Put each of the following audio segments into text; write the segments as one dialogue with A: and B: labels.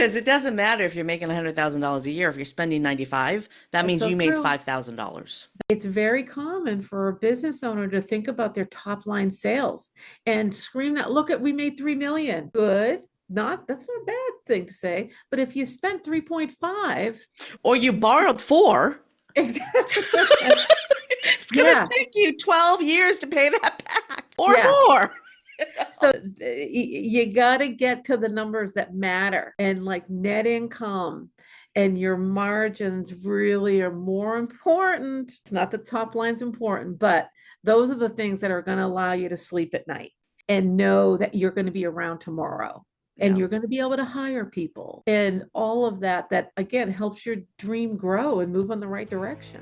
A: Because it doesn't matter if you're making $100,000 a year. If you're spending 95, that
B: That's
A: means
B: so
A: you made
B: true.
A: $5,000.
B: It's very common for a business owner to think about their top line sales and scream that, look at, we made 3 million. Good. Not, that's not a bad thing to say. But if you spent 3.5,
A: Or you borrowed four,
B: exactly.
A: it's going to
B: Yeah.
A: take you 12 years to pay that back or
B: Yeah.
A: more.
B: So you got to get to the numbers that matter, and like net income and your margins really are more important. It's not the top line's important, but those are the things that are going to allow you to sleep at night and know that you're going to be around tomorrow and
A: Yeah.
B: you're going to be able to hire people and all of that, that again helps your dream grow and move in the right direction.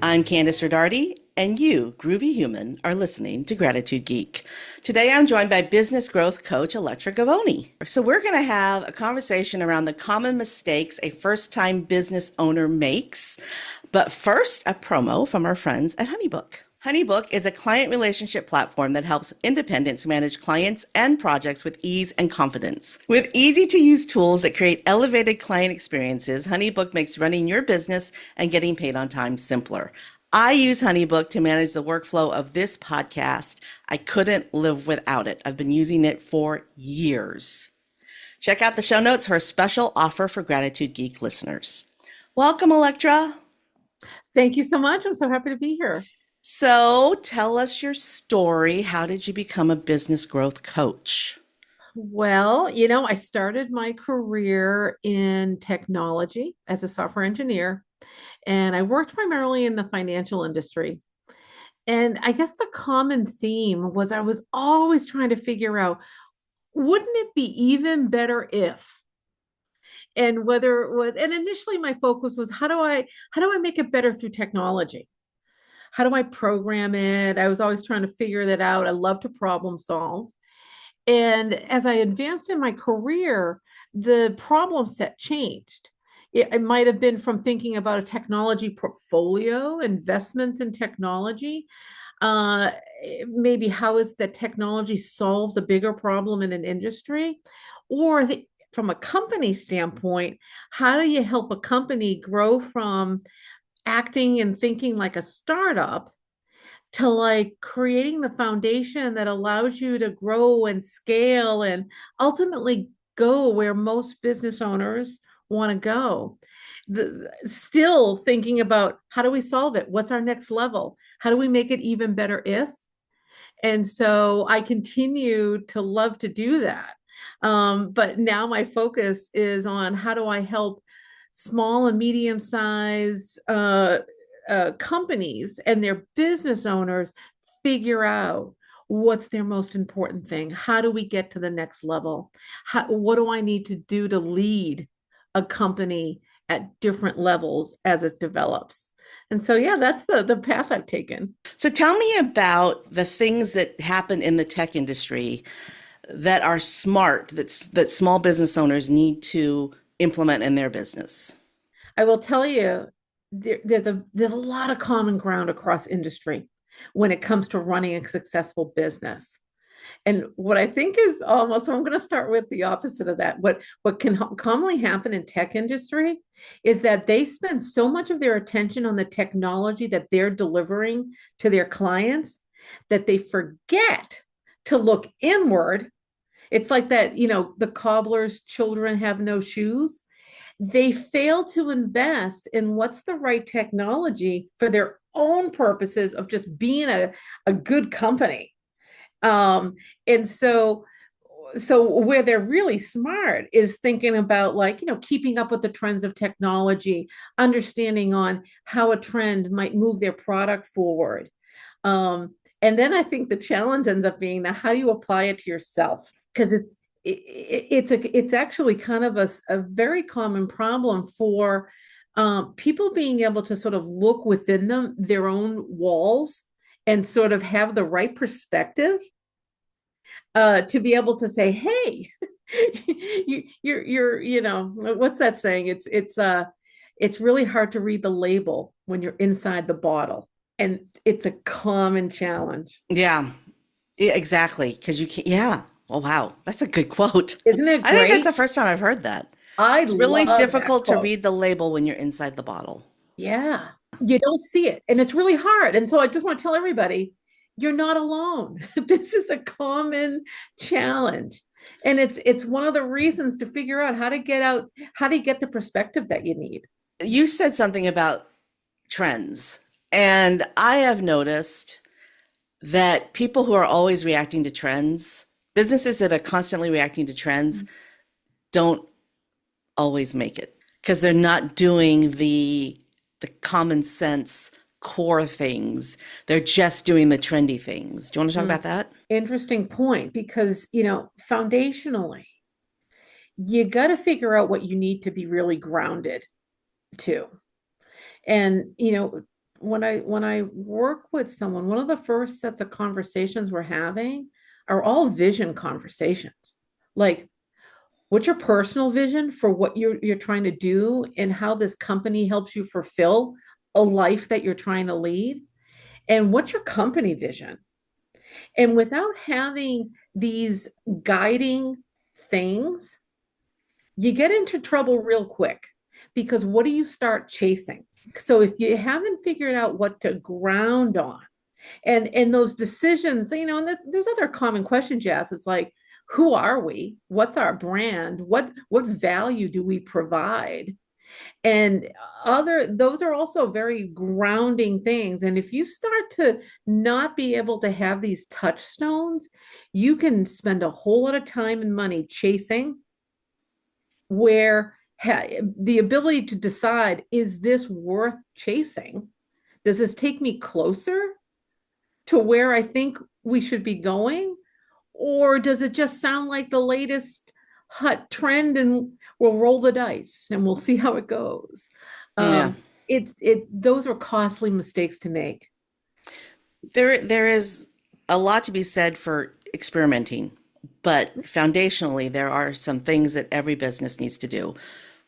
A: I'm Kandas Rodarte, and you, groovy human, are listening to Gratitude Geek. Today I'm joined by business growth coach Electra Govoni. So we're going to have a conversation around the common mistakes a first-time business owner makes. But first, a promo from our friends at HoneyBook. HoneyBook is a client relationship platform that helps independents manage clients and projects with ease and confidence. With easy-to-use tools that create elevated client experiences, HoneyBook makes running your business and getting paid on time simpler. I use HoneyBook to manage the workflow of this podcast. I couldn't live without it. I've been using it for years. Check out the show notes for a special offer for Gratitude Geek listeners. Welcome, Electra.
B: Thank you so much. I'm so happy to be here.
A: So tell us your story. How did you become a business growth coach?
B: Well, I started my career in technology as a software engineer, and I worked primarily in the financial industry. And I guess the common theme was I was always trying to figure out, wouldn't it be even better if? And whether it was, and initially my focus was how do I make it better through technology? How do I program it? I was always trying to figure that out. I love to problem solve. And as I advanced in my career, the problem set changed. It might have been from thinking about a technology portfolio, investments in technology, uh, maybe how is that technology solves a bigger problem in an industry, or from a company standpoint, how do you help a company grow from acting and thinking like a startup to like creating the foundation that allows you to grow and scale and ultimately go where most business owners want to go. Still thinking about how do we solve it? What's our next level? How do we make it even better if? And so I continue to love to do that. But now my focus is on how do I help small and medium size companies and their business owners figure out what's their most important thing. How do we get to the next level? What do I need to do to lead a company at different levels as it develops? And so, yeah, that's the path I've taken.
A: So tell me about the things that happen in the tech industry that are smart, that small business owners need to implement in their business.
B: I will tell you, there's a lot of common ground across industry when it comes to running a successful business. And what I think is almost, so I'm going to start with the opposite of that. What can commonly happen in tech industry is that they spend so much of their attention on the technology that they're delivering to their clients that they forget to look inward. It's like that, the cobbler's children have no shoes. They fail to invest in what's the right technology for their own purposes of just being a good company. And so where they're really smart is thinking about, like, keeping up with the trends of technology, understanding on how a trend might move their product forward. And then I think the challenge ends up being, now how do you apply it to yourself? Because it's actually kind of a very common problem for people being able to sort of look within their own walls and sort of have the right perspective to be able to say, hey, you're what's that saying? It's really hard to read the label when you're inside the bottle, and it's a common challenge.
A: Yeah. Yeah, exactly. Because you can't, yeah. Oh, wow. That's a good quote.
B: Isn't it
A: I think that's the
B: great?
A: first time I've heard that.
B: I
A: It's really
B: love that
A: difficult to
B: quote.
A: read the label when you're inside the bottle.
B: Yeah. You don't see it, and it's really hard. And so I just want to tell everybody, you're not alone. This is a common challenge. And it's one of the reasons to figure out how to get the perspective that you need.
A: You said something about trends, and I have noticed that people who are always reacting to trends, businesses that are constantly reacting to trends, don't always make it because they're not doing the common sense core things. They're just doing the trendy things. Do you want to talk
B: Mm.
A: about that?
B: Interesting point because, foundationally, you got to figure out what you need to be really grounded to. And, when I work with someone, one of the first sets of conversations we're having are all vision conversations. Like, what's your personal vision for what you're trying to do and how this company helps you fulfill a life that you're trying to lead? And what's your company vision? And without having these guiding things, you get into trouble real quick because what do you start chasing? So if you haven't figured out what to ground on, and those decisions, and there's other common questions you ask. It's like, who are we? What's our brand? What value do we provide? And other those are also very grounding things. And if you start to not be able to have these touchstones, you can spend a whole lot of time and money chasing where the ability to decide, is this worth chasing? Does this take me closer to where I think we should be going? Or does it just sound like the latest hot trend and we'll roll the dice and we'll see how it goes?
A: Yeah.
B: Those are costly mistakes to make.
A: There is a lot to be said for experimenting, but foundationally, there are some things that every business needs to do.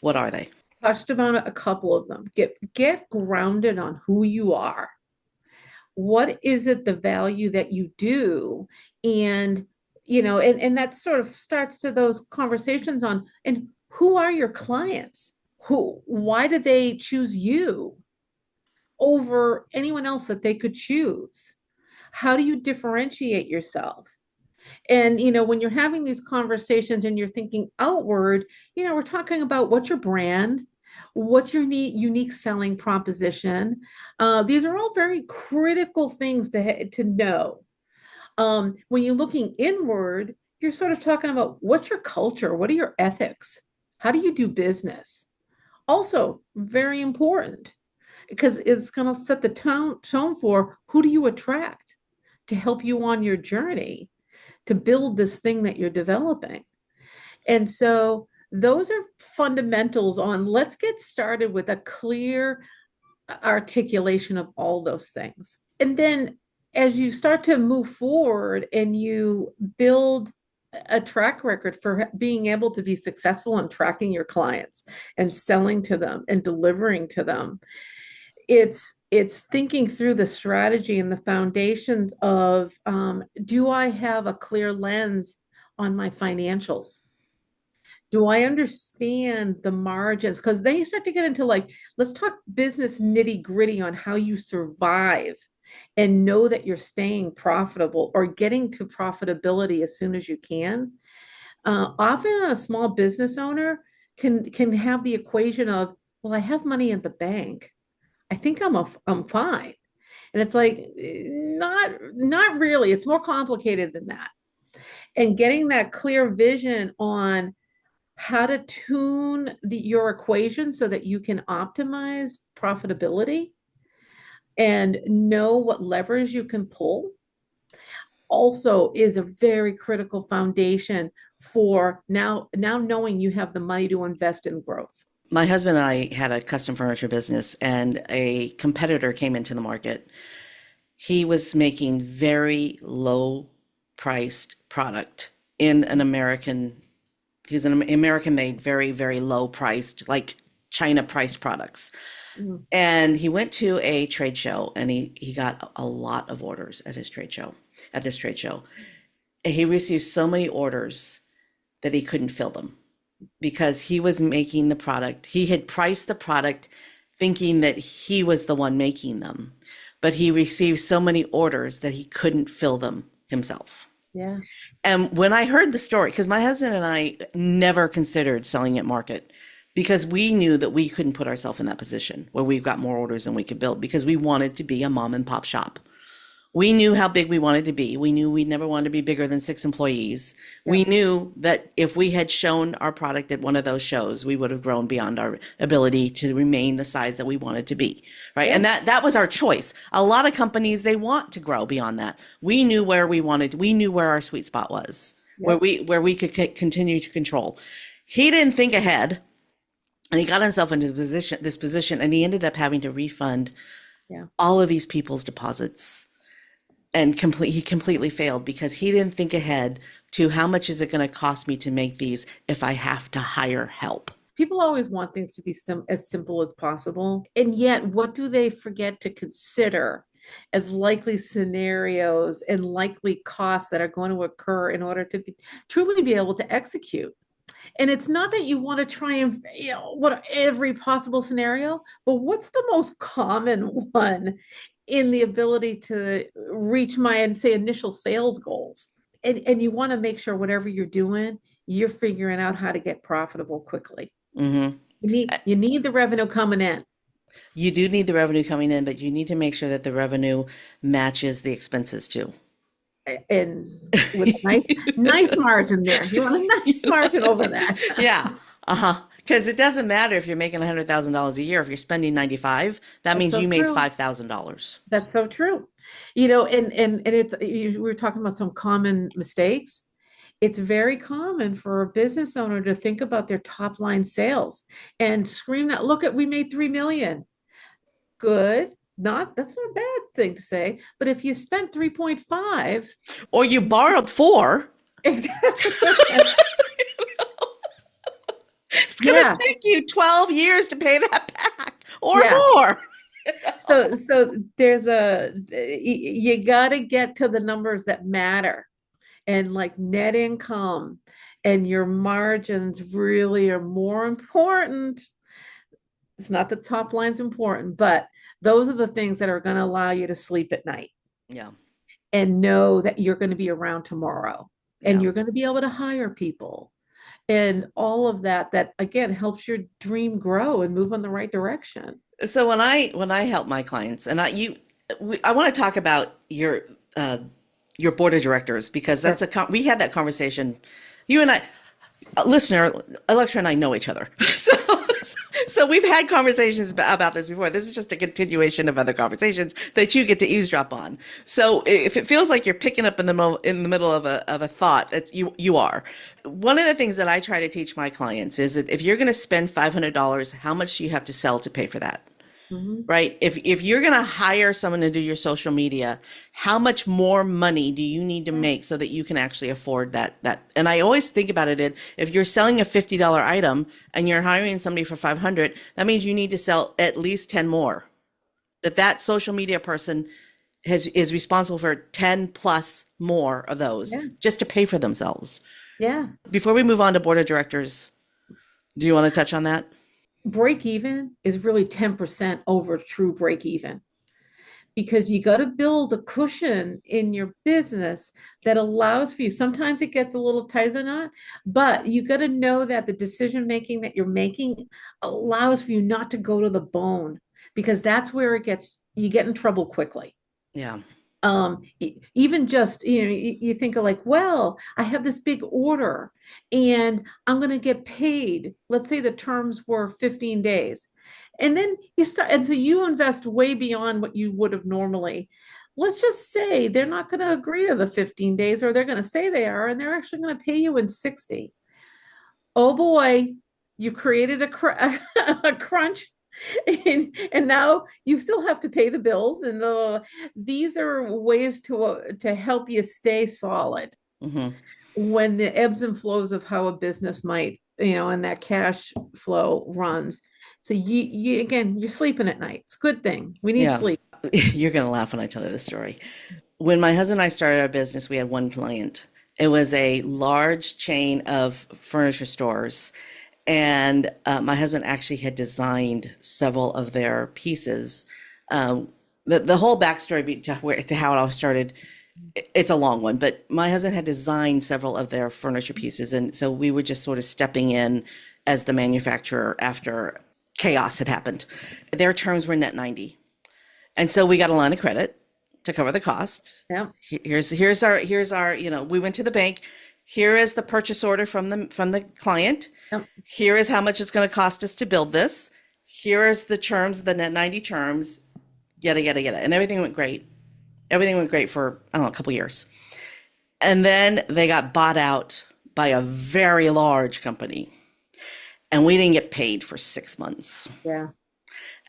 A: What are they?
B: Touched upon a couple of them. Get grounded on who you are. What is it, the value that you do? And and that sort of starts to those conversations on, and who are your clients? Why did they choose you over anyone else that they could choose? How do you differentiate yourself? And when you're having these conversations and you're thinking outward, we're talking about what's your brand, what's your unique selling proposition. These are all very critical things to know. When you're looking inward, you're sort of talking about what's your culture, what are your ethics, how do you do business? Also, very important because it's going to set the tone for who do you attract to help you on your journey to build this thing that you're developing. And so those are fundamentals on, let's get started with a clear articulation of all those things. And then as you start to move forward and you build a track record for being able to be successful in tracking your clients and selling to them and delivering to them, it's thinking through the strategy and the foundations of, do I have a clear lens on my financials? Do I understand the margins? Because then you start to get into, like, let's talk business nitty gritty on how you survive and know that you're staying profitable or getting to profitability as soon as you can. Often a small business owner can have the equation of, well, I have money in the bank. I think I'm fine. And it's like, not really. It's more complicated than that. And getting that clear vision on how to tune your equation so that you can optimize profitability and know what levers you can pull also is a very critical foundation for now knowing you have the money to invest in growth.
A: My husband and I had a custom furniture business, and a competitor came into the market. He was making very low priced product in an American, he was an American made, very, very low priced, like China priced products.
B: Mm.
A: And he went to a trade show and he got a lot of orders at his trade show. at this trade show. And he received so many orders that he couldn't fill them because he was making the product. He had priced the product thinking that he was the one making them, but he received so many orders that he couldn't fill them himself.
B: Yeah.
A: And when I heard the story, because my husband and I never considered selling at market because we knew that we couldn't put ourselves in that position where we've got more orders than we could build because we wanted to be a mom and pop shop. We knew how big we wanted to be. We knew we never wanted to be bigger than 6 employees.
B: Yeah.
A: We knew that if we had shown our product at one of those shows, we would have grown beyond our ability to remain the size that we wanted to be, right?
B: Yeah.
A: And that was our choice. A lot of companies, they want to grow beyond that. We knew where we wanted, we knew where our sweet spot was,
B: Yeah.
A: where we could continue to control. He didn't think ahead, and he got himself into this position, and he ended up having to refund
B: Yeah.
A: all of these people's deposits. And he completely failed because he didn't think ahead to how much is it going to cost me to make these if I have to hire help.
B: People always want things to be as simple as possible. And yet, what do they forget to consider as likely scenarios and likely costs that are going to occur in order to truly be able to execute? And it's not that you want to try and, what every possible scenario, but what's the most common one in the ability to reach my, say, initial sales goals? And you want to make sure whatever you're doing, you're figuring out how to get profitable quickly.
A: Mm-hmm.
B: You need the revenue coming in.
A: You do need the revenue coming in, but you need to make sure that the revenue matches the expenses too.
B: And with a nice margin there. You want a nice margin over that.
A: Yeah. Uh-huh. Because it doesn't matter if you're making $100,000 a year. If you're spending 95, that means
B: so
A: you made
B: true.
A: $5,000.
B: That's so true. And it's, we were talking about some common mistakes. It's very common for a business owner to think about their top line sales and scream that, look at, we made 3 million. Good. That's not a bad thing to say. But if you spent 3.5,
A: or you borrowed 4,
B: exactly.
A: It's going to take you 12 years to pay that back or more.
B: So there's you got to get to the numbers that matter, and like net income and your margins really are more important. It's not the top line's important, but those are the things that are going to allow you to sleep at night.
A: Yeah.
B: And know that you're going to be around tomorrow, and you're going to be able to hire people. And all of that again helps your dream grow and move in the right direction.
A: So when I help my clients, and I want to talk about your board of directors, because that's we had that conversation. You and I, listener, Electra and I know each other, so we've had conversations about this before. This is just a continuation of other conversations that you get to eavesdrop on. So if it feels like you're picking up in the middle of a thought, you are. One of the things that I try to teach my clients is that if you're going to spend $500, how much do you have to sell to pay for that?
B: Mm-hmm.
A: Right? If you're going to hire someone to do your social media, how much more money do you need to make so that you can actually afford that? And I always think about it, if you're selling a $50 item and you're hiring somebody for 500, that means you need to sell at least 10 more. That social media person is responsible for 10 plus more of those just to pay for themselves.
B: Yeah.
A: Before we move on to board of directors, do you want to touch on that?
B: Break even is really 10% over true break even, because you got to build a cushion in your business that allows for you. Sometimes it gets a little tighter than that, but you got to know that the decision making that you're making allows for you not to go to the bone, because that's where you get in trouble quickly.
A: Yeah.
B: Even just, you think of like, well, I have this big order and I'm going to get paid. Let's say the terms were 15 days. And then and so you invest way beyond what you would have normally. Let's just say they're not going to agree to the 15 days, or they're going to say they are, and they're actually going to pay you in 60. Oh boy, you created a crunch. And now you still have to pay the bills, and these are ways to help you stay solid when the ebbs and flows of how a business might, and that cash flow runs. So you're sleeping at night. It's a good thing. We need sleep.
A: You're gonna laugh when I tell you this story. When my husband and I started our business, we had one client. It was a large chain of furniture stores. And my husband actually had designed several of their pieces. The whole backstory to how it all started, it's a long one, but my husband had designed several of their furniture pieces. And so we were just sort of stepping in as the manufacturer after chaos had happened. Their terms were net 90. And so we got a line of credit to cover the cost.
B: Yeah.
A: Here's our, we went to the bank. Here is the purchase order from the client.
B: Yep.
A: Here is how much it's going to cost us to build this. Here is the terms, the net 90 terms, yada, yada, yada. And everything went great. Everything went great for, I don't know, a couple years. And then they got bought out by a very large company. And we didn't get paid for 6 months.
B: Yeah.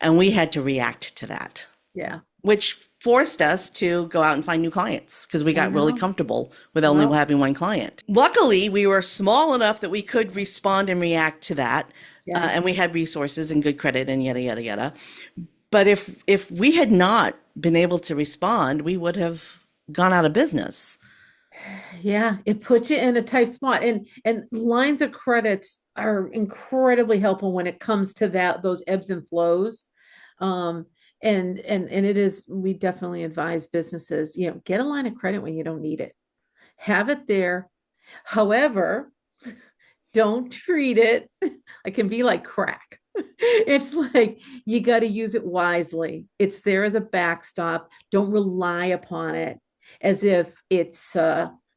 A: And we had to react to that,
B: Yeah.
A: which forced us to go out and find new clients because we got really comfortable with only having one client. Luckily, we were small enough that we could respond and react to that.
B: Yeah.
A: And we had resources and good credit and yada, yada, yada. But if we had not been able to respond, we would have gone out of business.
B: Yeah, it puts you in a tight spot. And lines of credits are incredibly helpful when it comes to those ebbs and flows. Um, and it is, we definitely advise businesses, get a line of credit when you don't need it. Have it there. However, don't treat it. It can be like crack. It's like you got to use it wisely. It's there as a backstop. Don't rely upon it as if it's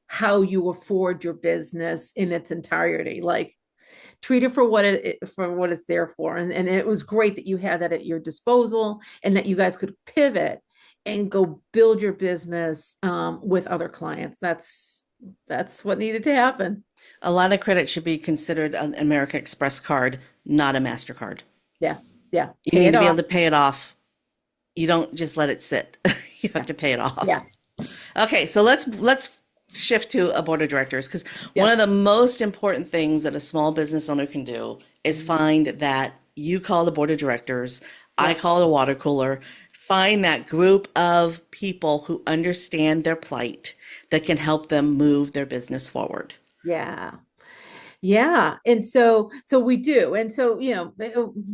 B: how you afford your business in its entirety. Like treat it for what it's there for. And it was great that you had that at your disposal and that you guys could pivot and go build your business with other clients. That's what needed to happen.
A: A line of credit should be considered an American Express card, not a MasterCard.
B: Yeah. Yeah.
A: You need to be able to pay it off. You don't just let it sit. You have to pay it off.
B: Yeah.
A: Okay, so let's shift to a board of directors because one of the most important things that a small business owner can do is find that you call the board of directors, I call it a water cooler, find that group of people who understand their plight that can help them move their business forward.
B: Yeah. Yeah. And so we do. And so,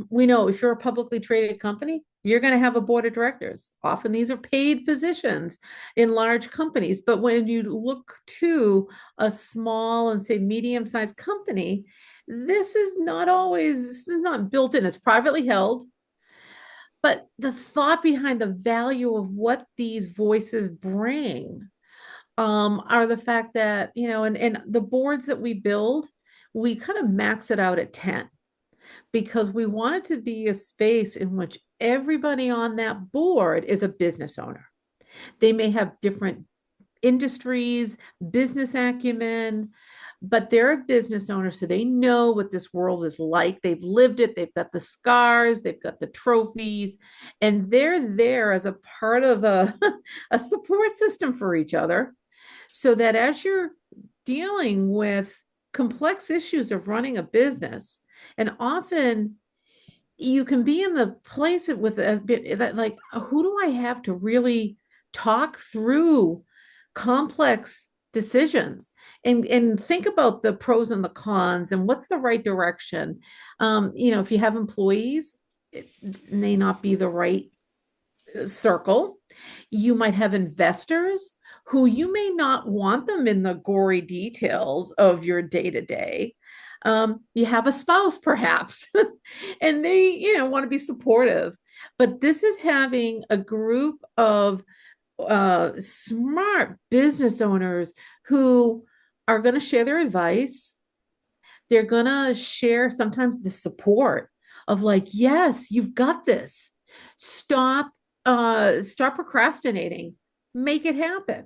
B: we know if you're a publicly traded company, you're going to have a board of directors. Often these are paid positions in large companies. But when you look to a small and say medium-sized company, this is not built in. It's privately held. But the thought behind the value of what these voices bring are the fact that, and the boards that we build, we kind of max it out at 10 because we want it to be a space in which everybody on that board is a business owner. They may have different industries, business acumen, but they're a business owner, so they know what this world is like. They've lived it. They've got the scars. They've got the trophies, and they're there as a part of a support system for each other so that as you're dealing with complex issues of running a business, and often you can be in the place with that, like, who do I have to really talk through complex decisions and think about the pros and the cons and what's the right direction. If you have employees, it may not be the right circle. You might have investors who you may not want them in the gory details of your day-to-day. You have a spouse perhaps, and they, want to be supportive. But this is having a group of smart business owners who are going to share their advice. They're going to share sometimes the support of like, yes, you've got this. Stop procrastinating. Make it happen.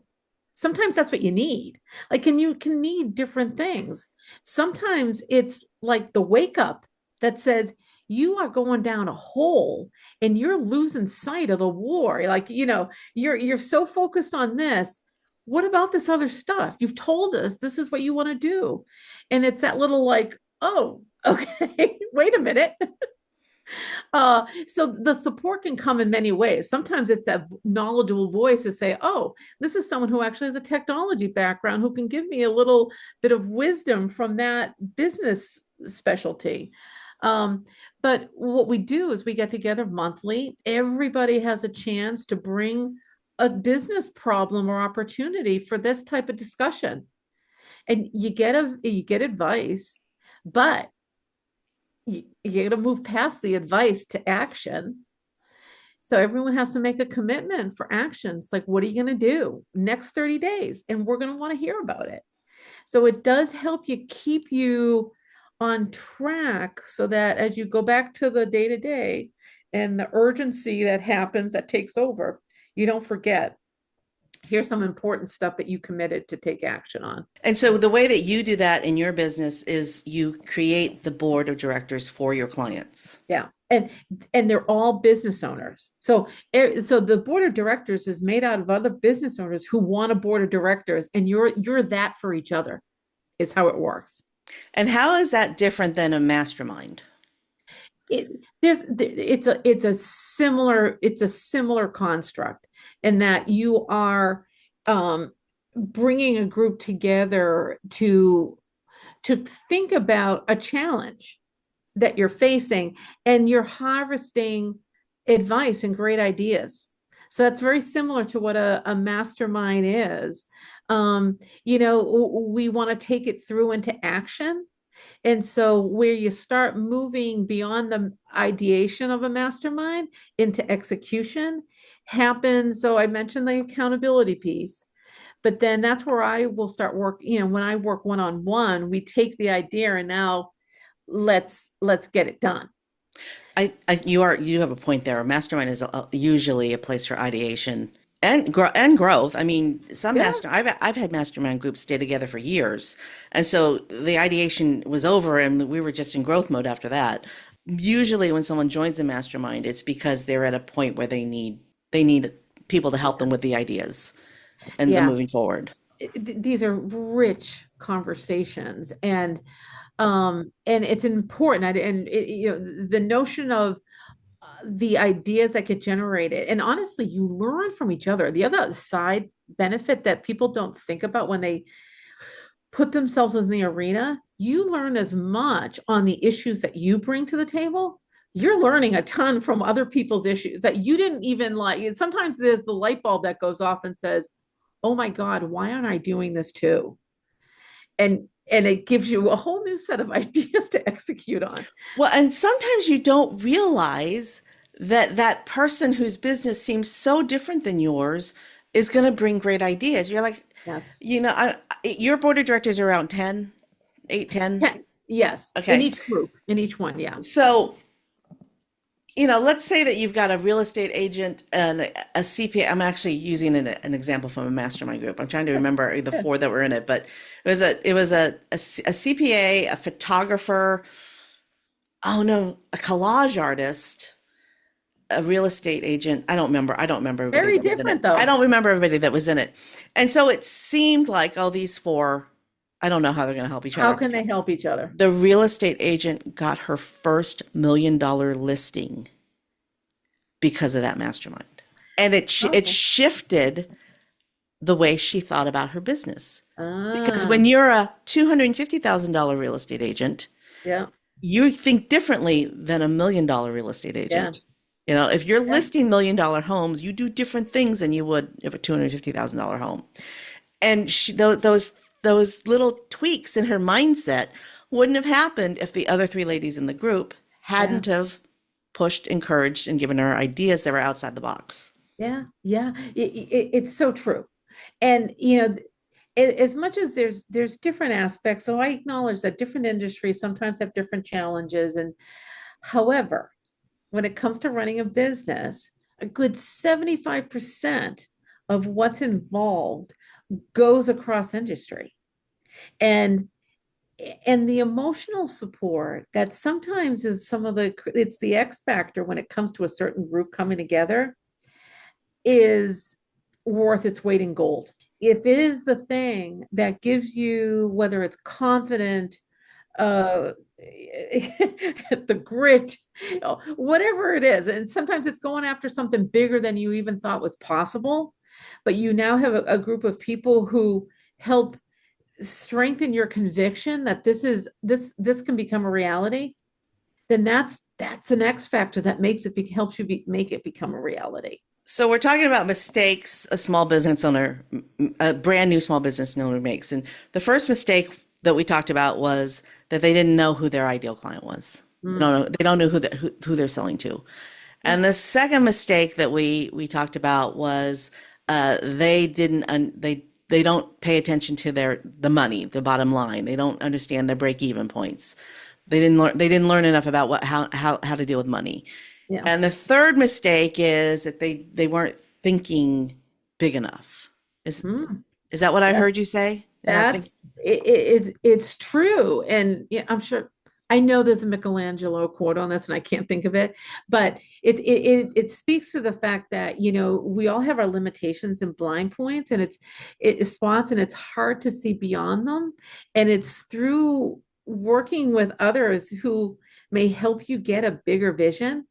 B: Sometimes that's what you need. Like, and you can need different things. Sometimes it's like the wake up that says, you are going down a hole and you're losing sight of the war. Like, you're so focused on this. What about this other stuff? You've told us this is what you want to do. And it's that little like, oh, okay, wait a minute. So the support can come in many ways. Sometimes it's that knowledgeable voice to say, oh, this is someone who actually has a technology background who can give me a little bit of wisdom from that business specialty. Um, but what we do is we get together monthly. Everybody has a chance to bring a business problem or opportunity for this type of discussion. And you get advice, but you got to move past the advice to action. So everyone has to make a commitment for actions. Like, what are you going to do next 30 days? And we're going to want to hear about it. So it does help you keep you on track so that as you go back to the day to day and the urgency that happens that takes over, you don't forget. Here's some important stuff that you committed to take action on.
A: And so the way that you do that in your business is you create the board of directors for your clients.
B: Yeah. And they're all business owners. So the board of directors is made out of other business owners who want a board of directors, and you're that for each other, is how it works.
A: And how is that different than a mastermind?
B: It there's it's a similar construct in that you are bringing a group together to think about a challenge that you're facing, and you're harvesting advice and great ideas. So that's very similar to what a mastermind is. We want to take it through into action. And so where you start moving beyond the ideation of a mastermind into execution happens. So I mentioned the accountability piece, but then that's where I will start work. When I work one-on-one, we take the idea and now let's get it done.
A: You have a point there. A mastermind is usually a place for ideation and growth. I mean,
B: Yeah.
A: I've had mastermind groups stay together for years, and so the ideation was over, and we were just in growth mode after that. Usually, when someone joins a mastermind, it's because they're at a point where they need people to help them with the ideas and the
B: Yeah.
A: moving forward.
B: These are rich conversations, and it's important. The notion of the ideas that get generated, and honestly, you learn from each other. The other side benefit that people don't think about when they put themselves in the arena, you learn as much on the issues that you bring to the table. You're learning a ton from other people's issues that you didn't even like. Sometimes there's the light bulb that goes off and says, oh my God, why aren't I doing this too? And it gives you a whole new set of ideas to execute on.
A: Well, and sometimes you don't realize that that person whose business seems so different than yours is going to bring great ideas. You're like,
B: Yes.
A: your board of directors are around 10, 8, 10.
B: Yes. In
A: Okay.
B: each group, in each one. Yeah.
A: So, let's say that you've got a real estate agent and a CPA. I'm actually using an example from a mastermind group. I'm trying to remember the
B: Yeah.
A: four that were in it, but it was a CPA, a photographer, oh no, a collage artist, a real estate agent. I don't remember everybody
B: Very
A: that was in
B: different
A: it. I
B: though.
A: don't remember everybody that was in it. And so it seemed like, oh, these four, I don't know how they're going to help each
B: How
A: other.
B: can they help each other?
A: The real estate agent got her first $1 million listing because of that mastermind. And
B: That's
A: it
B: powerful.
A: shifted the way she thought about her business. Because
B: Ah,
A: when you're a $250,000 real estate agent,
B: yeah,
A: you think differently than a $1 million real estate
B: yeah,
A: agent. If you're
B: yeah,
A: listing $1 million homes, you do different things than you would if a $250,000 home. And those little tweaks in her mindset wouldn't have happened if the other three ladies in the group
B: yeah,
A: hadn't have pushed, encouraged, and given her ideas that were outside the box.
B: yeah, yeah. It's so true. And as much as there's different aspects, so I acknowledge that different industries sometimes have different challenges. And however, when it comes to running a business, a good 75% of what's involved goes across industry. And and the emotional support that sometimes is it's the X factor when it comes to a certain group coming together is worth its weight in gold. If it is the thing that gives you, whether it's confident, uh, the grit, whatever it is. And sometimes it's going after something bigger than you even thought was possible. But you now have a group of people who help strengthen your conviction that this can become a reality. Then that's an X factor that makes it helps you make it become a reality.
A: So we're talking about mistakes a small business owner, a brand new small business owner makes. And the first mistake that we talked about was that they didn't know who their ideal client was.
B: Mm.
A: They don't know who they're selling to.
B: Yeah.
A: And the second mistake that we talked about was they didn't they don't pay attention to the money, the bottom line. They don't understand their break even points. They didn't learn enough about how to deal with money.
B: Yeah.
A: And the third mistake is that they weren't thinking big enough. Is
B: Mm.
A: is that what I
B: That,
A: heard you say? And I think
B: that's it's true. And yeah, I'm sure I know there's a Michelangelo quote on this and I can't think of it, but it speaks to the fact that, we all have our limitations and blind points, and it's spots, and it's hard to see beyond them. And it's through working with others who may help you get a bigger vision,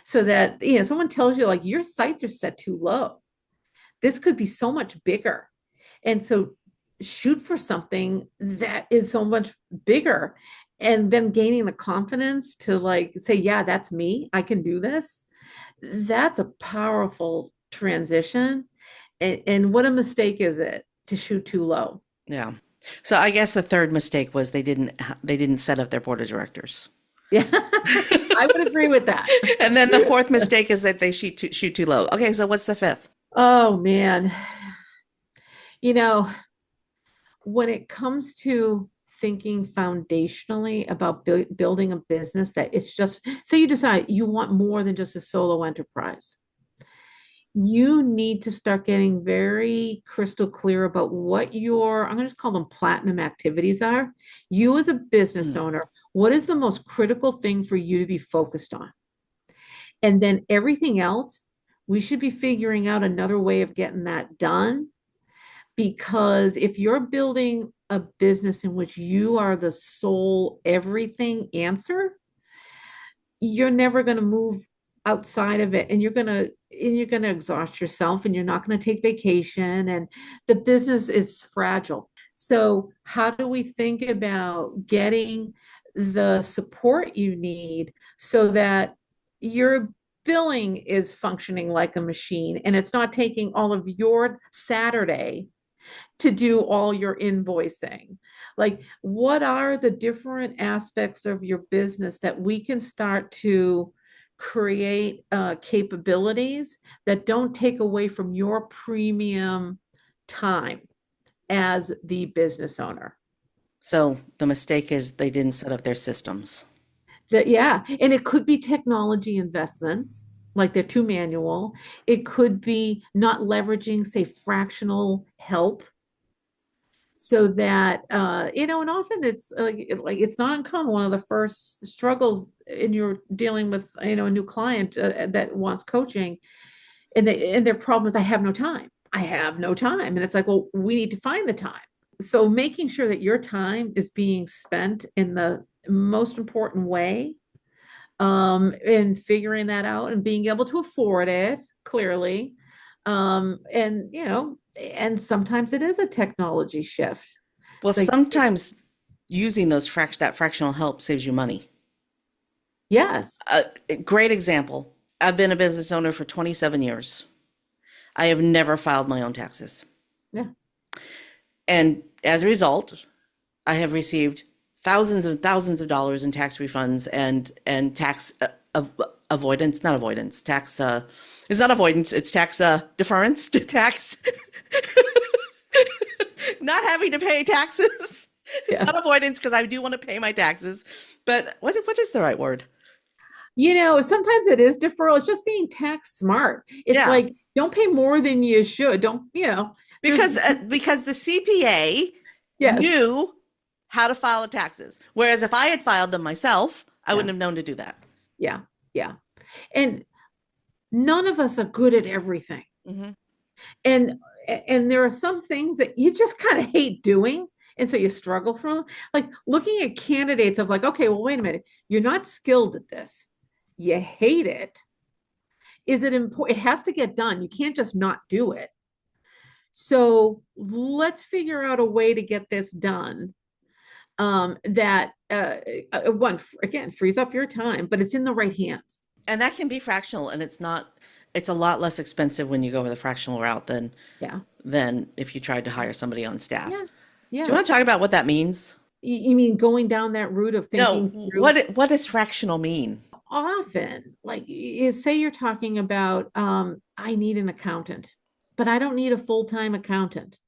B: so that, someone tells you like your sights are set too low. This could be so much bigger. And so shoot for something that is so much bigger, and then gaining the confidence to like say, yeah, that's me. I can do this. That's a powerful transition. And what a mistake is it to shoot too low?
A: yeah. So I guess the third mistake was they didn't set up their board of directors.
B: Yeah, I would agree with that.
A: And then the fourth mistake is that they shoot too low. Okay, so what's the fifth?
B: Oh man. You know, when it comes to thinking foundationally about building a business, that it's just, say you decide you want more than just a solo enterprise, you need to start getting very crystal clear about what your, I'm going to just call them platinum activities are. You as a business
A: Hmm.
B: owner, what is the most critical thing for you to be focused on? And then everything else, we should be figuring out another way of getting that done. Because if you're building a business in which you are the sole everything answer, you're never going to move outside of it, and you're going to exhaust yourself, and you're not going to take vacation, and the business is fragile. So how do we think about getting the support you need so that your billing is functioning like a machine, and it's not taking all of your Saturday to do all your invoicing? Like, what are the different aspects of your business that we can start to create capabilities that don't take away from your premium time as the business owner?
A: So the mistake is they didn't set up their systems.
B: That, yeah, and it could be technology investments, like they're too manual. It could be not leveraging, say, fractional help, so that and often it's like it's not uncommon. One of the first struggles in your dealing with a new client that wants coaching, and their problem is, I have no time. And it's like, well, we need to find the time. So making sure that your time is being spent in the most important way, and figuring that out and being able to afford it clearly, and and sometimes it is a technology shift.
A: Well,
B: It's like,
A: sometimes using that fractional help saves you money.
B: yes.
A: A great example. I've been a business owner for 27 years. I have never filed my own taxes.
B: Yeah.
A: And as a result, I have received thousands and thousands of dollars in tax refunds and tax avoidance, not avoidance, tax it's not avoidance, it's tax deference to tax not having to pay taxes. It's not
B: Yes.
A: avoidance because I do want to pay my taxes, but what is the right word?
B: Sometimes it is deferral. It's just being tax smart. It's
A: Yeah,
B: like, don't pay more than you should. Don't, there's,
A: because the CPA
B: yes.
A: knew how to file the taxes, whereas if I had filed them myself, I
B: Yeah.
A: wouldn't have known to do that.
B: Yeah. Yeah. And none of us are good at everything.
A: Hmm.
B: And, and there are some things that you just kind of hate doing. And so you struggle from like looking at candidates of like, okay, well, wait a minute, you're not skilled at this. You hate it. Is it important? It has to get done. You can't just not do it. So let's figure out a way to get this done that one again frees up your time, but it's in the right hands.
A: And that can be fractional, and it's a lot less expensive when you go with a fractional route
B: Yeah,
A: than if you tried to hire somebody on staff.
B: yeah,
A: Do you
B: yeah.
A: want to talk about what that means?
B: You mean going down that route of
A: No,
B: thinking through?
A: what does fractional mean?
B: Often, like say you're talking about, I need an accountant, but I don't need a full-time accountant.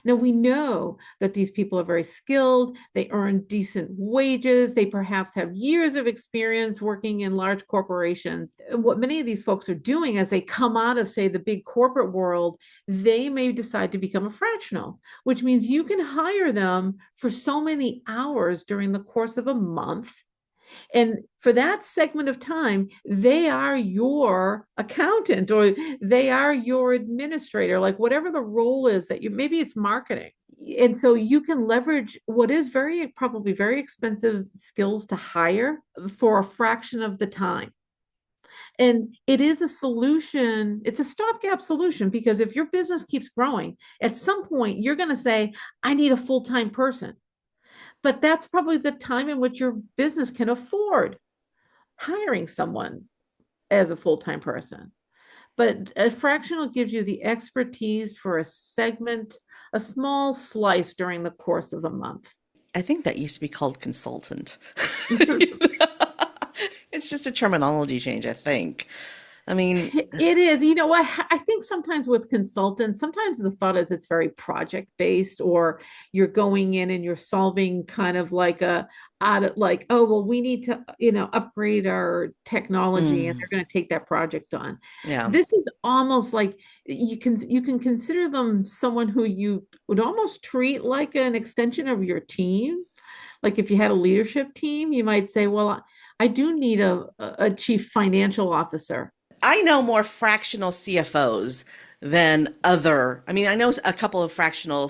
B: Now we know that these people are very skilled, they earn decent wages, they perhaps have years of experience working in large corporations. What many of these folks are doing as they come out of, say, the big corporate world, they may decide to become a fractional, which means you can hire them for so many hours during the course of a month. And for that segment of time, they are your accountant or they are your administrator, like whatever the role is that you, maybe it's marketing. And so you can leverage what is probably very expensive skills to hire for a fraction of the time. And it is a solution, it's a stopgap solution because if your business keeps growing, at some point you're going to say, I need a full-time person. But that's probably the time in which your business can afford hiring someone as a full-time person. But a fractional gives you the expertise for a segment, a small slice during the course of a month.
A: I think that used to be called consultant. It's just a terminology change, I think. I mean,
B: It is, you know what? I think sometimes with consultants, sometimes the thought is it's very project based, or you're going in and you're solving kind of like like, oh, well, we need to, upgrade our technology and
A: mm,
B: they're going to take that project on.
A: yeah,
B: This is almost like you can consider them someone who you would almost treat like an extension of your team. Like if you had a leadership team, you might say, well, I do need a chief financial officer.
A: I know more fractional CFOs than I mean, I know a couple of fractional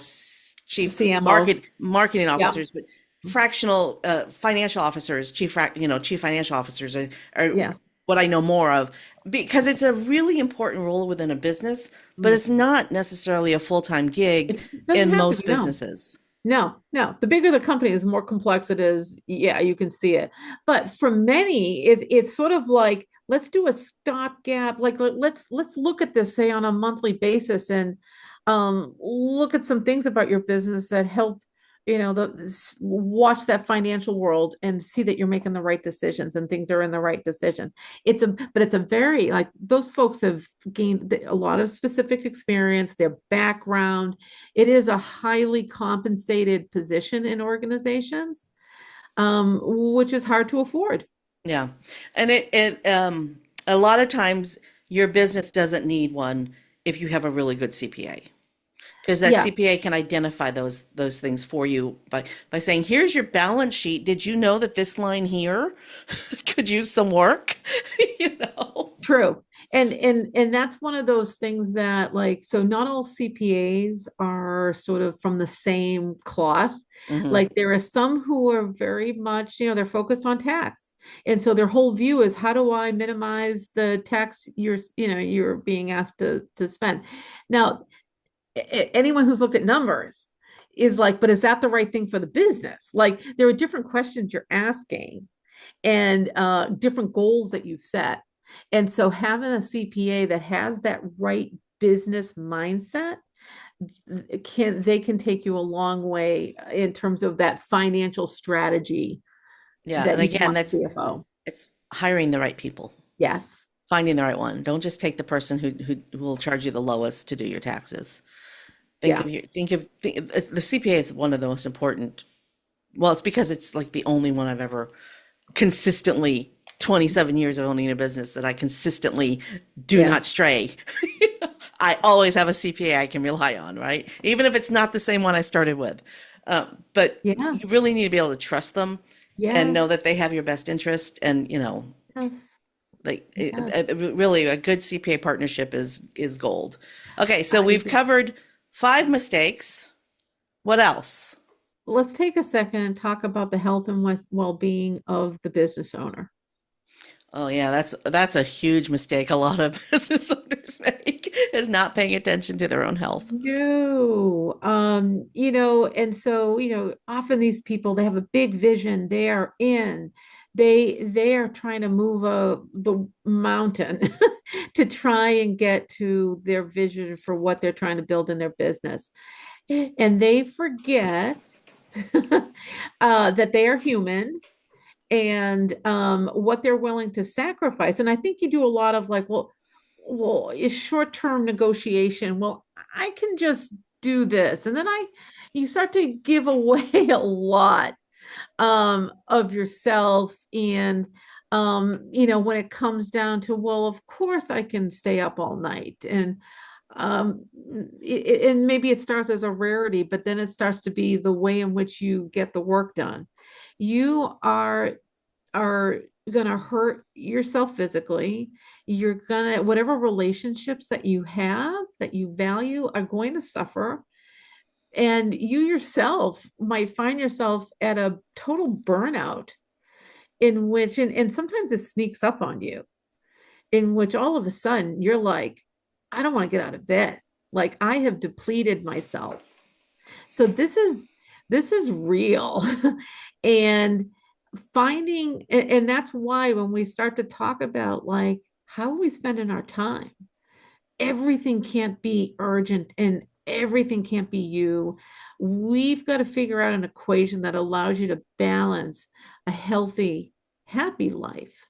A: chief
B: CMOs.
A: marketing
B: Yep.
A: officers, but fractional financial officers, chief financial officers are
B: Yeah.
A: what I know more of because it's a really important role within a business, but
B: Mm.
A: it's not necessarily a full-time gig
B: It doesn't
A: in
B: have to
A: most
B: be, no.
A: businesses.
B: No, no. The bigger the company is, the more complex it is. Yeah, you can see it. But for many, it's sort of like, let's do a stopgap. Like let's look at this, say, on a monthly basis and look at some things about your business that help, watch that financial world and see that you're making the right decisions and things are in the right decision. But it's a very like those folks have gained a lot of specific experience, their background. It is a highly compensated position in organizations, which is hard to afford.
A: Yeah. And it a lot of times your business doesn't need one if you have a really good CPA. Because that
B: Yeah,
A: CPA can identify those things for you by saying, here's your balance sheet. Did you know that this line here could use some work? You know?
B: true. And that's one of those things that like, so not all CPAs are sort of from the same cloth.
A: Hmm.
B: Like there are some who are very much, they're focused on tax. And so their whole view is how do I minimize the tax you're being asked to spend. Now, anyone who's looked at numbers is like, but is that the right thing for the business? Like there are different questions you're asking and different goals that you've set. And so having a CPA that has that right business mindset they can take you a long way in terms of that financial strategy
A: Yeah.
B: that
A: And
B: you
A: again,
B: want CFO.
A: it's hiring the right people,
B: Yes.
A: finding the right one. Don't just take the person who will charge you the lowest to do your taxes.
B: Yeah.
A: The CPA is one of the most important. Well, it's because it's like the only one I've ever consistently 27 years of owning a business that I consistently do
B: Yeah.
A: not stray. I always have a CPA I can rely on, right? Even if it's not the same one I started with. But
B: Yeah.
A: you really need to be able to trust them and know
B: Yes.
A: that they have your best interest. And,
B: Yes.
A: like
B: Yes.
A: really a good CPA partnership is gold. Okay, so
B: I
A: we've
B: agree.
A: covered 5 mistakes. What else?
B: let's take a second and talk about the health and well-being of the business owner.
A: Oh yeah, that's a huge mistake a lot of business owners make is not paying attention to their own health.
B: No, and so, often these people, they have a big vision. They are trying to move the mountain to try and get to their vision for what they're trying to build in their business. And they forget that they are human and what they're willing to sacrifice. And I think you do a lot of like, well, is short-term negotiation. Well, I can just do this. And then you start to give away a lot of yourself. And, when it comes down to, well, of course I can stay up all night. And maybe it starts as a rarity, but then it starts to be the way in which you get the work done. You are going to hurt yourself physically. You're going to, whatever relationships that you have that you value are going to suffer. And you yourself might find yourself at a total burnout in which, and sometimes it sneaks up on you, in which all of a sudden you're like, I don't want to get out of bed. Like I have depleted myself. So this is real. And and that's why when we start to talk about like how are we spending our time, everything can't be urgent and everything can't be you. We've got to figure out an equation that allows you to balance a healthy, happy life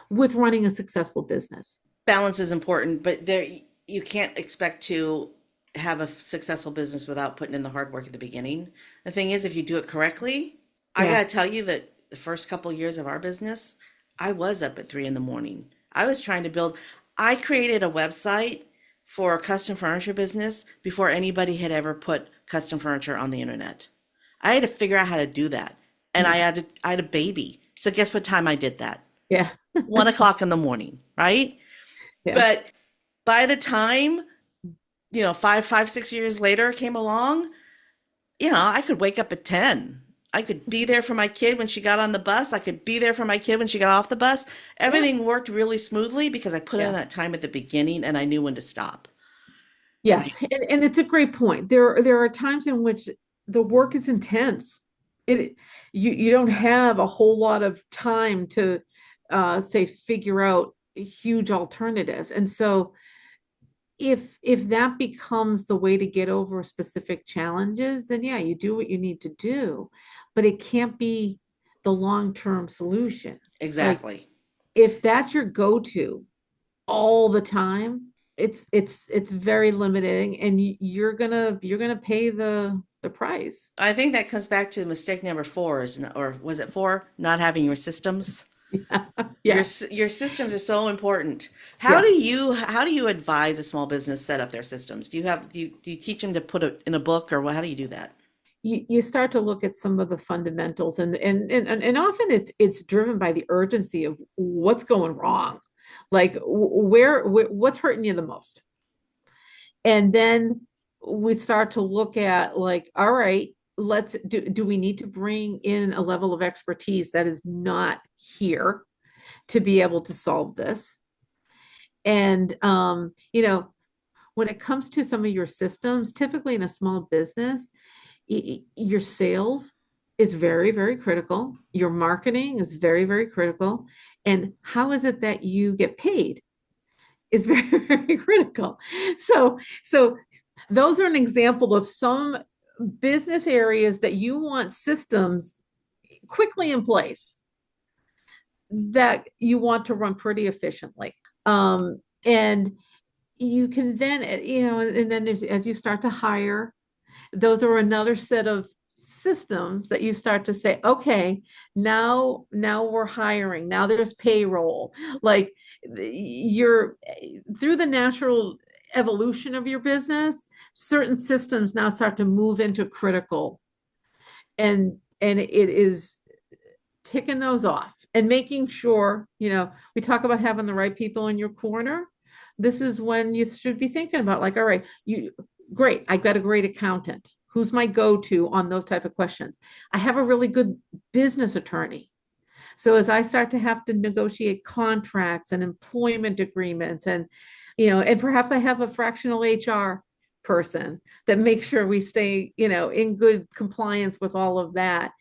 B: with running a successful business.
A: Balance is important, but there you can't expect to have a successful business without putting in the hard work at the beginning. The thing is, if you do it correctly, I
B: Yeah.
A: gotta tell you that the first couple years of our business, I was up at 3 in the morning. I was trying to build, I created a website for a custom furniture business before anybody had ever put custom furniture on the internet. I had to figure out how to do that. And I had a baby. So guess what time I did that?
B: Yeah.
A: 1 o'clock in the morning, right?
B: Yeah.
A: But by the time, 6 years later came along, I could wake up at 10. I could be there for my kid when she got on the bus. I could be there for my kid when she got off the bus.
B: Yeah.
A: Everything worked really smoothly because I put in
B: Yeah.
A: that time at the beginning and I knew when to stop.
B: Yeah.
A: Right.
B: And it's a great point. There are times in which the work is intense. It you don't have a whole lot of time to say figure out huge alternatives. And so if that becomes the way to get over specific challenges, then yeah, you do what you need to do, but it can't be the long-term solution. Like
A: Exactly.
B: if that's your go-to all the time, it's very limiting, and you're gonna pay the price.
A: I think that comes back to mistake number four or was it four? Not having your systems.
B: Yeah,
A: Your systems are so important.
B: yeah.
A: How do you advise a small business set up their systems? Do you teach them to put it in a book or what? How do you do that?
B: You start to look at some of the fundamentals, and often it's driven by the urgency of what's going wrong, like what's hurting you the most. And then we start to look at like, all right, let's do we need to bring in a level of expertise that is not here to be able to solve this. And when it comes to some of your systems, typically in a small business, your sales is very, very critical. Your marketing is very, very critical. And how is it that you get paid is very, very critical. So those are an example of some business areas that you want systems quickly in place that you want to run pretty efficiently. And you can then, and then as you start to hire, those are another set of systems that you start to say, okay, now we're hiring. Now there's payroll. Like you're through the natural evolution of your business, certain systems now start to move into critical, and it is ticking those off and making sure, we talk about having the right people in your corner. This is when you should be thinking about like, all right, great, I've got a great accountant Who's my go-to on those type of questions? I have a really good business attorney. So as I start to have to negotiate contracts and employment agreements and perhaps I have a fractional HR person that makes sure we stay, in good compliance with all of that.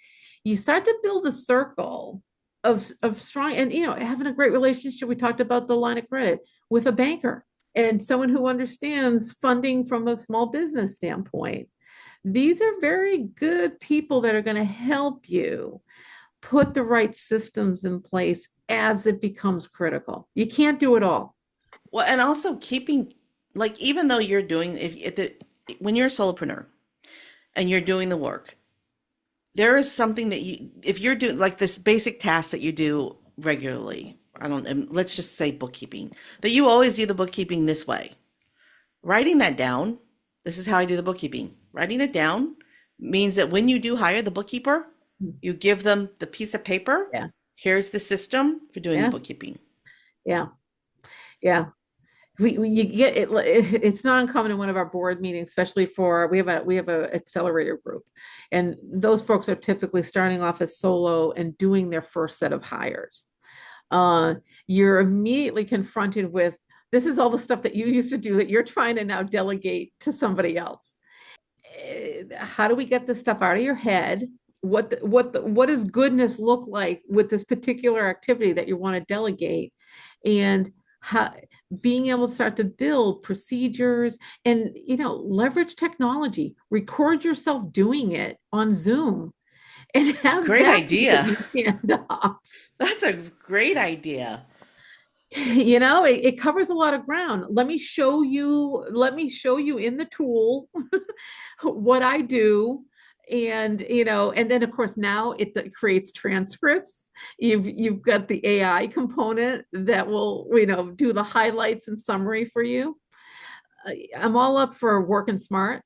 B: You start to build a circle of strong and, having a great relationship. We talked about the line of credit with a banker and someone who understands funding from a small business standpoint. These are very good people that are going to help you put the right systems in place as it becomes critical. You can't do it all.
A: Well, and also keeping, like, even though you're doing, when you're a solopreneur and you're doing the work, there is something that if you're doing like this basic task that you do regularly, let's just say bookkeeping, that you always do the bookkeeping this way. Writing that down, this is how I do the bookkeeping. Writing it down means that when you do hire the bookkeeper, you give them the piece of paper.
B: Yeah.
A: Here's the system for doing the
B: Yeah.
A: bookkeeping.
B: Yeah. Yeah. You get it. It's not uncommon in one of our board meetings, especially we have a accelerator group, and those folks are typically starting off as solo and doing their first set of hires. You're immediately confronted with this is all the stuff that you used to do that you're trying to now delegate to somebody else. How do we get this stuff out of your head? What does goodness look like with this particular activity that you want to delegate? And how being able to start to build procedures and leverage technology, record yourself doing it on Zoom and have
A: Great
B: that be
A: idea.
B: what you hand off.
A: That's a great idea.
B: It covers a lot of ground. Let me show you in the tool what I do. And then of course now it creates transcripts. You've got the AI component that will, do the highlights and summary for you. I'm all up for working smart.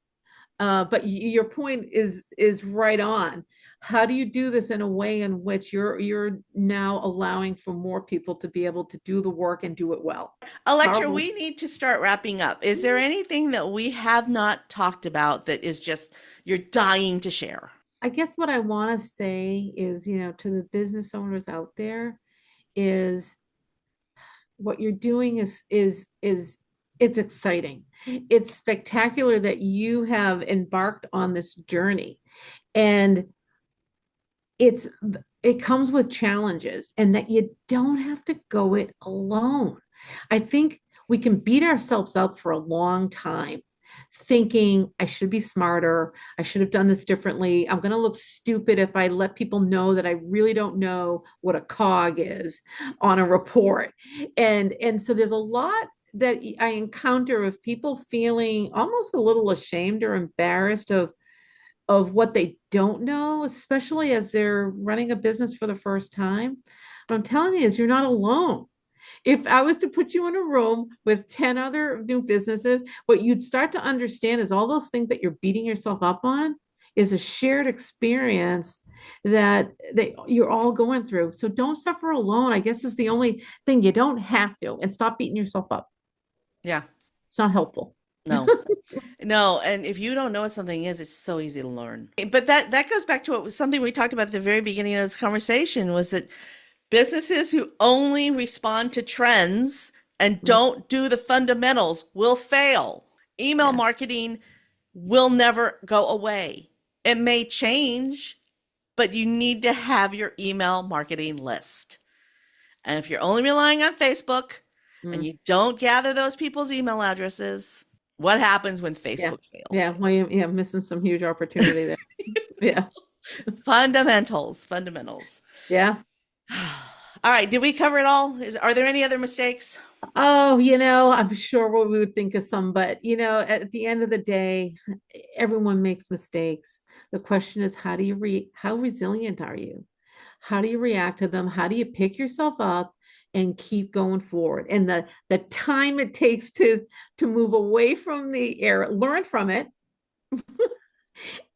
B: But your point is right on. How do you do this in a way in which you're now allowing for more people to be able to do the work and do it well?
A: Electra,
B: How
A: we need to start wrapping up. Is there anything that we have not talked about that is just you're dying to share?
B: I guess what I want to say is, to the business owners out there is what you're doing is it's exciting. It's spectacular that you have embarked on this journey. And it's it comes with challenges and that you don't have to go it alone. I think we can beat ourselves up for a long time thinking I should be smarter, I should have done this differently. I'm going to look stupid if I let people know that I really don't know what a cog is on a report. And so there's a lot that I encounter of people feeling almost a little ashamed or embarrassed of what they don't know, especially as they're running a business for the first time. What I'm telling you is you're not alone. If I was to put you in a room with 10 other new businesses, what you'd start to understand is all those things that you're beating yourself up on is a shared experience that you're all going through. So don't suffer alone, I guess is the only thing. You don't have to, and stop beating yourself up.
A: Yeah.
B: It's not helpful.
A: No. No, and if you don't know what something is, it's so easy to learn. But that goes back to what was something we talked about at the very beginning of this conversation was that businesses who only respond to trends and don't do the fundamentals will fail. Email
B: Yeah.
A: marketing will never go away. It may change, but you need to have your email marketing list. And if you're only relying on Facebook and
B: Mm.
A: you don't gather those people's email addresses, what happens when
B: Yeah.
A: Facebook fails?
B: Yeah. Well, yeah, missing some huge opportunity there. Yeah.
A: Fundamentals, fundamentals.
B: Yeah.
A: All right, did we cover it all? Are there any other mistakes?
B: Oh, I'm sure we would think of some, but at the end of the day, everyone makes mistakes. The question is, how resilient are you? How do you react to them? How do you pick yourself up and keep going forward? And the time it takes to move away from the error, learn from it,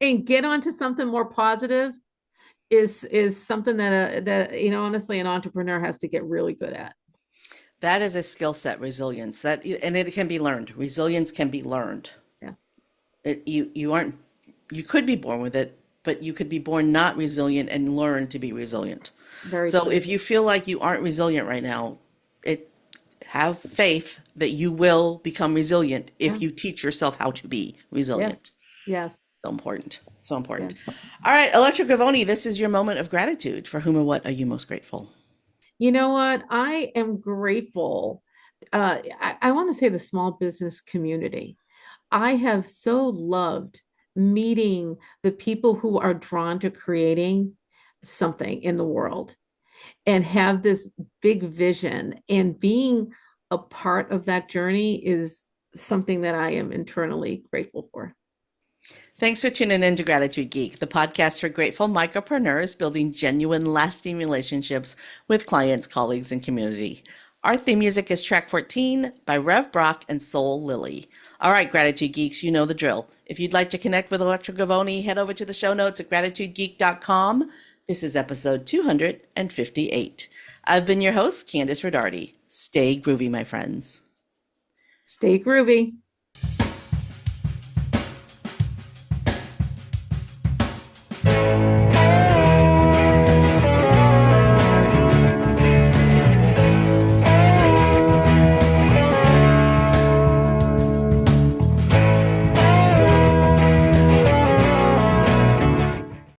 B: and get onto something more positive is something that honestly an entrepreneur has to get really good at.
A: That is a skill set, resilience. And it can be learned. Resilience can be learned.
B: Yeah.
A: You aren't You could be born with it, but you could be born not resilient and learn to be resilient.
B: Very
A: So
B: true.
A: if you feel like you aren't resilient right now, it have faith that you will become resilient if
B: Yeah.
A: you teach yourself how to be
B: Yes.
A: resilient.
B: Yes.
A: So important. So important.
B: Yes.
A: All right, Electra Govoni, this is your moment of gratitude. For whom or what are you most grateful?
B: You know what? I am grateful. I want to say the small business community. I have so loved meeting the people who are drawn to creating something in the world and have this big vision, and being a part of that journey is something that I am internally grateful for.
A: Thanks for tuning in to Gratitude Geek, the podcast for grateful micropreneurs building genuine, lasting relationships with clients, colleagues, and community. Our theme music is track 14 by Rev Brock and Soul Lily. All right, Gratitude Geeks, you know the drill. If you'd like to connect with Electra Govoni, head over to the show notes at gratitudegeek.com. This is episode 258. I've been your host, Kandas Rodarte. Stay groovy, my friends.
B: Stay groovy.